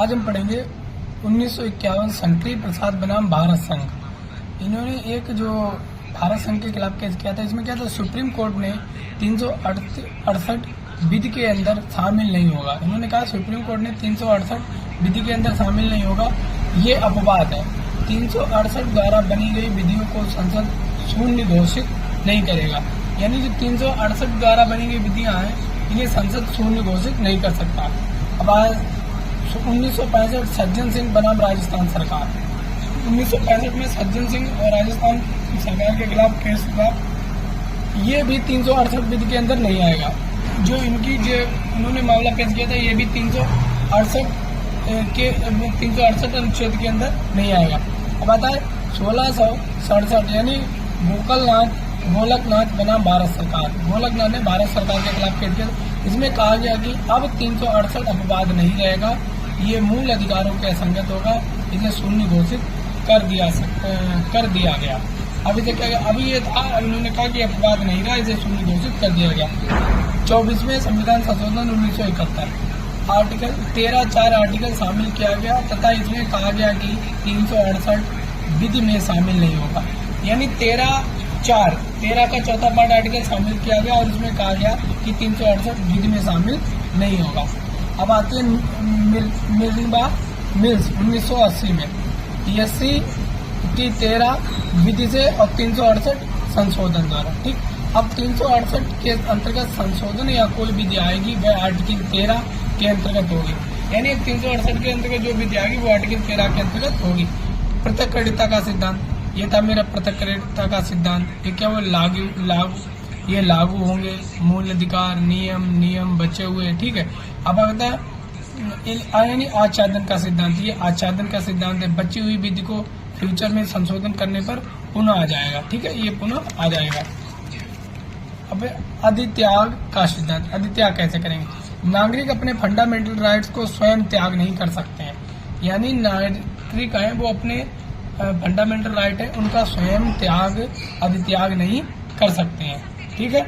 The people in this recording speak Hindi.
आज हम पढ़ेंगे 1951 संतरी प्रसाद बनाम भारत संघ। इन्होंने एक जो भारत संघ के खिलाफ केस किया था, इसमें क्या था, सुप्रीम कोर्ट ने 368 विधि के अंदर शामिल नहीं होगा। इन्होंने कहा सुप्रीम कोर्ट ने 368 विधि के अंदर शामिल नहीं होगा, ये अपवाद है। 368 द्वारा बनी गई विधियों को संसद शून्य घोषित नहीं करेगा, यानी जो 368 द्वारा बनी गई विधियां हैं इन्हें संसद शून्य घोषित नहीं कर सकता। अब 1965 सज्जन सिंह बनाम राजस्थान सरकार। 1965 में सज्जन सिंह और राजस्थान सरकार के खिलाफ केस हुआ, ये भी 368 विधि के अंदर नहीं आएगा। जो इनकी जो उन्होंने मामला पेश किया था, ये भी 368 अनुच्छेद के अंदर नहीं आएगा। अब आता है 1667, यानी गोलकनाथ बनाम भारत सरकार। गोलकनाथ ने भारत सरकार के खिलाफ केस किया। इसमें कहा गया कि अब 368 अपवाद नहीं रहेगा, ये मूल अधिकारों के असंगत होगा, इसे शून्य घोषित कर दिया गया। अब इसे क्या, अभी ये था, उन्होंने कहा कि अपवाद नहीं रहा, इसे शून्य घोषित कर दिया गया। 24वें संविधान संशोधन 1971 आर्टिकल 13(4) आर्टिकल शामिल किया गया तथा इसमें कहा गया कि 368 विधि में शामिल नहीं होगा, यानी 13 का चौथा पार्ट आर्टिकल शामिल किया गया और इसमें कहा गया कि 368 विधि में शामिल नहीं होगा। अब आते हैं मिर्बा मिल्स 1980 में, एससी की 13 विधि से और 368 संशोधन द्वारा। ठीक, अब 368 के अंतर्गत संशोधन या कोई विधि आएगी वह आर्टिकल 13 के अंतर्गत होगी, यानी 368 के अंतर्गत जो विधि आएगी वो आर्टिकल 13 के अंतर्गत होगी। पृथक्करणिता का सिद्धांत, ये था मेरा पृथक्करणिता का सिद्धांत। ये क्या, वो लागू होंगे मूल अधिकार, नियम बचे हुए। ठीक है, अब आता है यानी आच्छादन का सिद्धांत। ये आच्छादन का सिद्धांत है, बची हुई विधि को फ्यूचर में संशोधन करने पर पुनः आ जाएगा। ठीक है, ये पुनः आ जाएगा। अब अधित्याग का सिद्धांत। अधित्याग कैसे करेंगे? नागरिक अपने फंडामेंटल राइट्स को स्वयं त्याग नहीं कर सकते हैं, यानी नागरिक है वो अपने फंडामेंटल राइट है उनका स्वयं त्याग, अधित्याग नहीं कर सकते हैं। ठीक है।